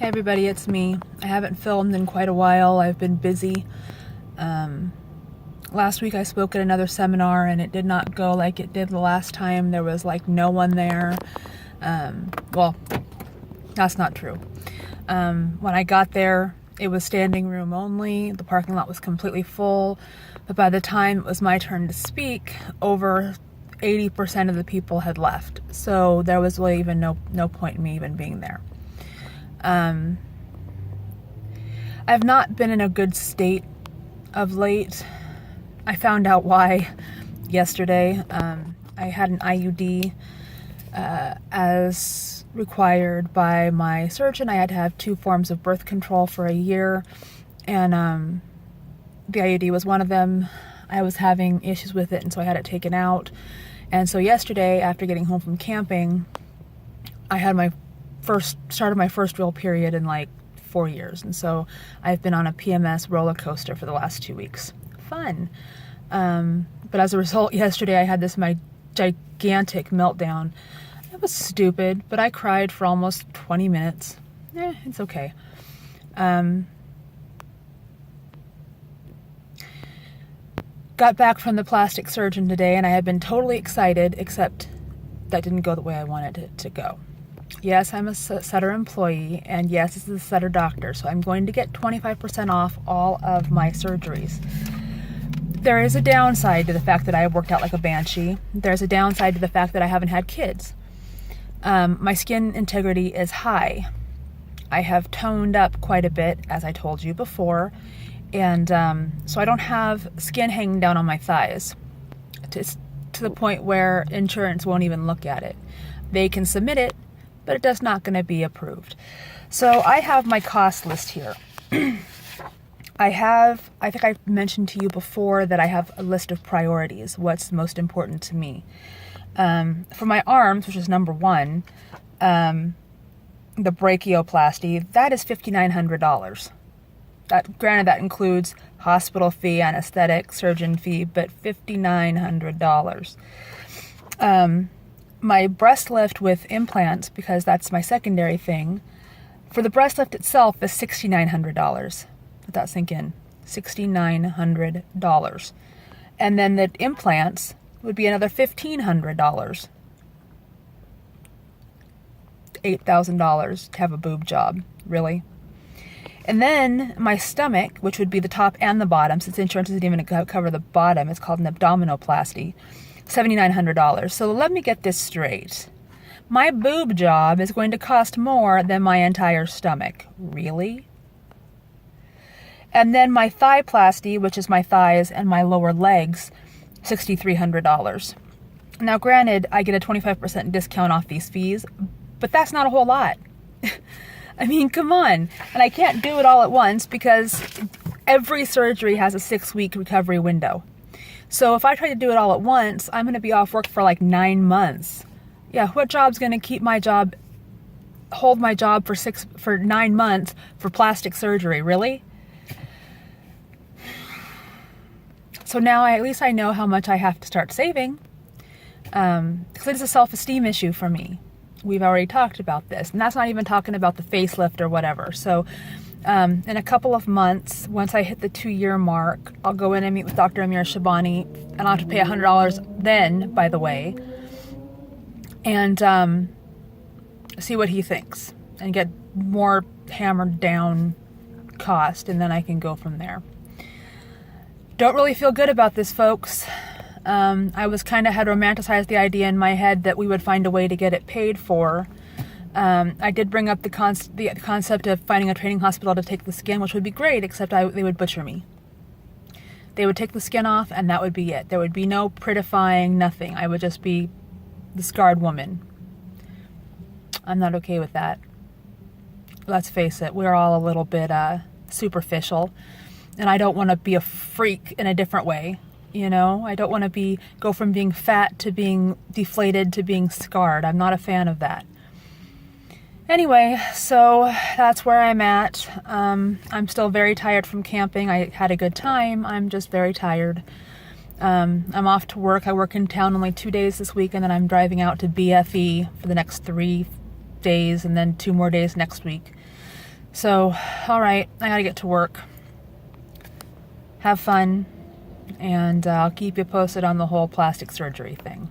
Hey everybody, it's me. I haven't filmed in quite a while. I've been busy. Last week I spoke at another seminar and it did not go like it did the last time. There was like no one there. Well, that's not true. When I got there, it was standing room only. The parking lot was completely full. But by the time it was my turn to speak, over 80% of the people had left. So there was really even no point in me even being there. I've not been in a good state of late. I found out why yesterday. I had an IUD as required by my surgeon. I had to have 2 forms of birth control for a year, and the IUD was one of them. I was having issues with it, and so I had it taken out. And so yesterday, after getting home from camping, I had started my first real period in like 4 years, and so I've been on a PMS roller coaster for the last 2 weeks. Fun. But as a result, yesterday I had my gigantic meltdown. It was stupid, but I cried for almost 20 minutes. It's okay. Got back from the plastic surgeon today, and I had been totally excited, except that didn't go the way I wanted it to go. Yes, I'm a Sutter employee, and yes, this is a Sutter doctor, so I'm going to get 25% off all of my surgeries. There is a downside to the fact that I have worked out like a banshee. There's a downside to the fact that I haven't had kids. My skin integrity is high. I have toned up quite a bit, as I told you before, and so I don't have skin hanging down on my thighs to the point where insurance won't even look at it. They can submit it, but it's not going to be approved. So I have my cost list here. I think I mentioned to you before that I have a list of priorities, what's most important to me. For my arms, which is number 1, the brachioplasty, that is $5,900. Granted, that includes hospital fee, anesthetic, surgeon fee, but $5,900. My breast lift with implants, because that's my secondary thing, for the breast lift itself is $6,900. Let that sink in. $6,900. And then the implants would be another $1,500. $8,000 to have a boob job. Really? And then my stomach, which would be the top and the bottom, since insurance isn't even going to cover the bottom, it's called an abdominoplasty, $7,900. So let me get this straight. My boob job is going to cost more than my entire stomach. Really? And then my thigh-plasty, which is my thighs and my lower legs, $6,300. Now, granted, I get a 25% discount off these fees, but that's not a whole lot. I mean, come on. And I can't do it all at once because every surgery has a 6-week recovery window. So if I try to do it all at once, I'm going to be off work for like 9 months. Yeah, what job's going to hold my job for 9 months for plastic surgery? Really? So now at least I know how much I have to start saving, because it's a self-esteem issue for me. We've already talked about this, and that's not even talking about the facelift or whatever. So in a couple of months, once I hit the 2-year mark, I'll go in and meet with Dr. Amir Shabani, and I'll have to pay $100 then, by the way, and see what he thinks and get more hammered down cost, and then I can go from there. Don't really feel good about this, folks. I was had romanticized the idea in my head that we would find a way to get it paid for. I did bring up the concept of finding a training hospital to take the skin, which would be great, except they would butcher me. They would take the skin off, and that would be it. There would be no prettifying, nothing. I would just be the scarred woman. I'm not okay with that. Let's face it, we're all a little bit superficial. And I don't want to be a freak in a different way, you know? I don't want to go from being fat to being deflated to being scarred. I'm not a fan of that. Anyway, so that's where I'm at. I'm still very tired from camping. I had a good time. I'm just very tired. I'm off to work. I work in town only 2 days this week, and then I'm driving out to BFE for the next 3 days and then 2 more days next week. So, all right, I gotta get to work. Have fun, and I'll keep you posted on the whole plastic surgery thing.